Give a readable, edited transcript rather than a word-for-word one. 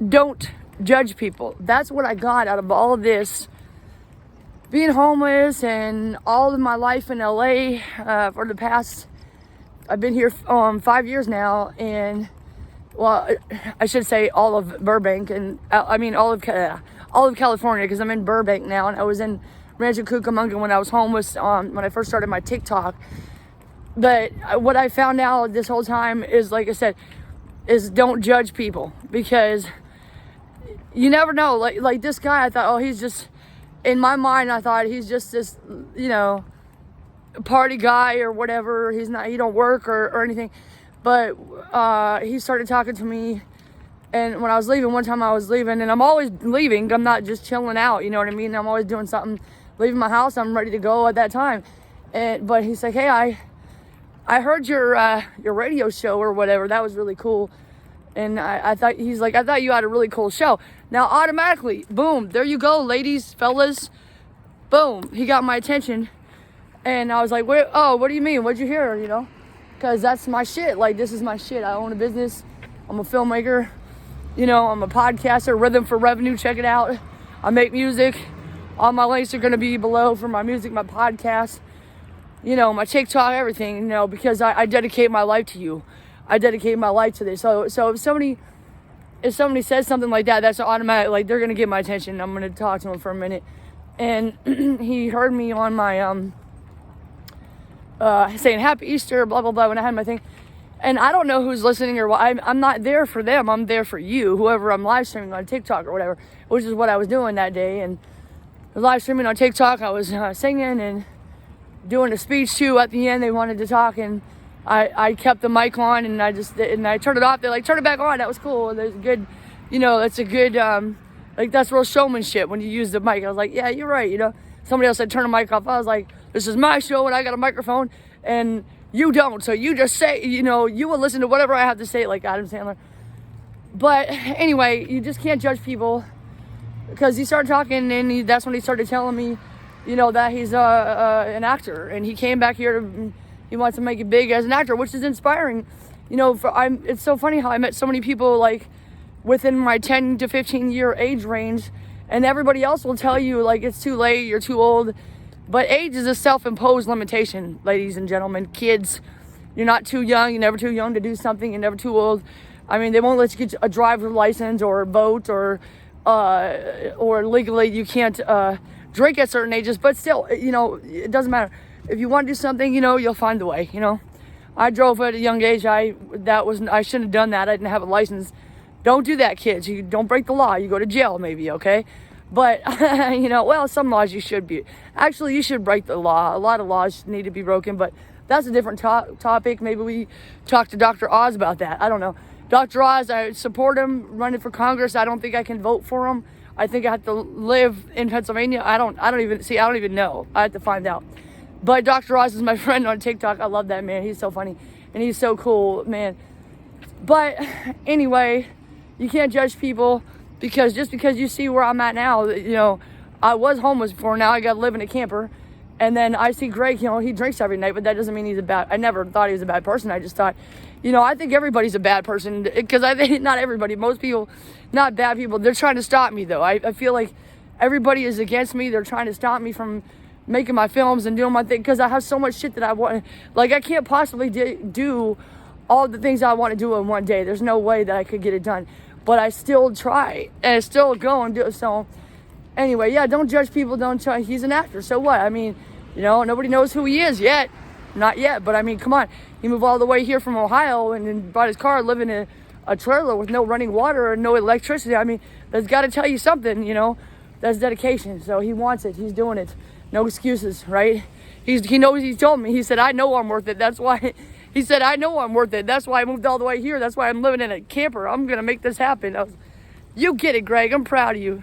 don't judge people. That's what I got out of all of this. Being homeless and all of my life in LA for the past, I've been here 5 years now, and well, I should say all of Burbank, and I mean all of California, because I'm in Burbank now, and I was in Rancho Cucamonga when I was homeless when I first started my TikTok. But what I found out this whole time is, like I said, is don't judge people, because you never know. Like this guy, I thought, oh, he's just, in my mind, I thought he's just this, party guy or whatever. He don't work or anything. But he started talking to me, and when I was leaving, one time I was leaving, and I'm always leaving. I'm not just chilling out, you know what I mean? I'm always doing something, leaving my house. I'm ready to go at that time. But he's like, hey, I heard your radio show or whatever. That was really cool. And I thought you had a really cool show. Now, automatically, boom, there you go, ladies, fellas. Boom, he got my attention. And I was like, what do you mean? What'd you hear, Because that's my shit. Like, this is my shit. I own a business. I'm a filmmaker. I'm a podcaster. Rhythm for Revenue. Check it out. I make music. All my links are going to be below for my music, my podcast, my TikTok, everything, because I dedicate my life to you. I dedicate my life to this. So if somebody says something like that, that's automatic. Like, they're going to get my attention. I'm going to talk to him for a minute. And he heard me on my, saying Happy Easter, blah, blah, blah, when I had my thing. And I don't know who's listening or what. I'm not there for them. I'm there for you, whoever I'm live streaming on TikTok or whatever, which is what I was doing that day. And I was live streaming on TikTok. I was singing and doing a speech too. At the end, they wanted to talk, and I kept the mic on, and I turned it off. They're like, turn it back on. That was cool. There's good, that's a good, that's real showmanship when you use the mic. I was like, yeah, you're right. Somebody else said, turn the mic off. I was like, this is my show, and I got a microphone, and you don't. So you just say, you will listen to whatever I have to say, like Adam Sandler. But anyway, you just can't judge people, because he started talking, and that's when he started telling me, that he's an actor, and he came back here he wants to make it big as an actor, which is inspiring. It's so funny how I met so many people like within my 10 to 15 year age range, and everybody else will tell you like it's too late, you're too old. But age is a self-imposed limitation, ladies and gentlemen, kids. You're not too young. You're never too young to do something. You're never too old. I mean, they won't let you get a driver's license or vote or legally you can't drink at certain ages. But still, it doesn't matter. If you want to do something, you'll find a way. I drove at a young age. I shouldn't have done that. I didn't have a license. Don't do that, kids. You don't break the law. You go to jail, maybe. Okay. But, some laws you should be. Actually, you should break the law. A lot of laws need to be broken, but that's a different topic. Maybe we talk to Dr. Oz about that. I don't know. Dr. Oz, I support him running for Congress. I don't think I can vote for him. I think I have to live in Pennsylvania. I don't even know. I have to find out. But Dr. Oz is my friend on TikTok. I love that man. He's so funny, and he's so cool, man. But anyway, you can't judge people. Because just because you see where I'm at now, I was homeless before. Now I got to live in a camper. And then I see Greg, he drinks every night, but that doesn't mean I never thought he was a bad person. I just thought, I think everybody's a bad person. Because I think not everybody, most people, not bad people. They're trying to stop me, though. I feel like everybody is against me. They're trying to stop me from making my films and doing my thing. Because I have so much shit that I want. Like, I can't possibly do all the things I want to do in one day. There's no way that I could get it done. But I still try, and I still go and do it. So anyway, yeah, don't judge people. Don't try. He's an actor. So what? I mean, nobody knows who he is yet. Not yet. But I mean, come on. He moved all the way here from Ohio and then bought his car, living in a trailer with no running water and no electricity. I mean, that's got to tell you something, That's dedication. So he wants it. He's doing it. No excuses, right? He knows. He told me. He said, I know I'm worth it. That's why. He said, I know I'm worth it. That's why I moved all the way here. That's why I'm living in a camper. I'm going to make this happen. You get it, Greg. I'm proud of you.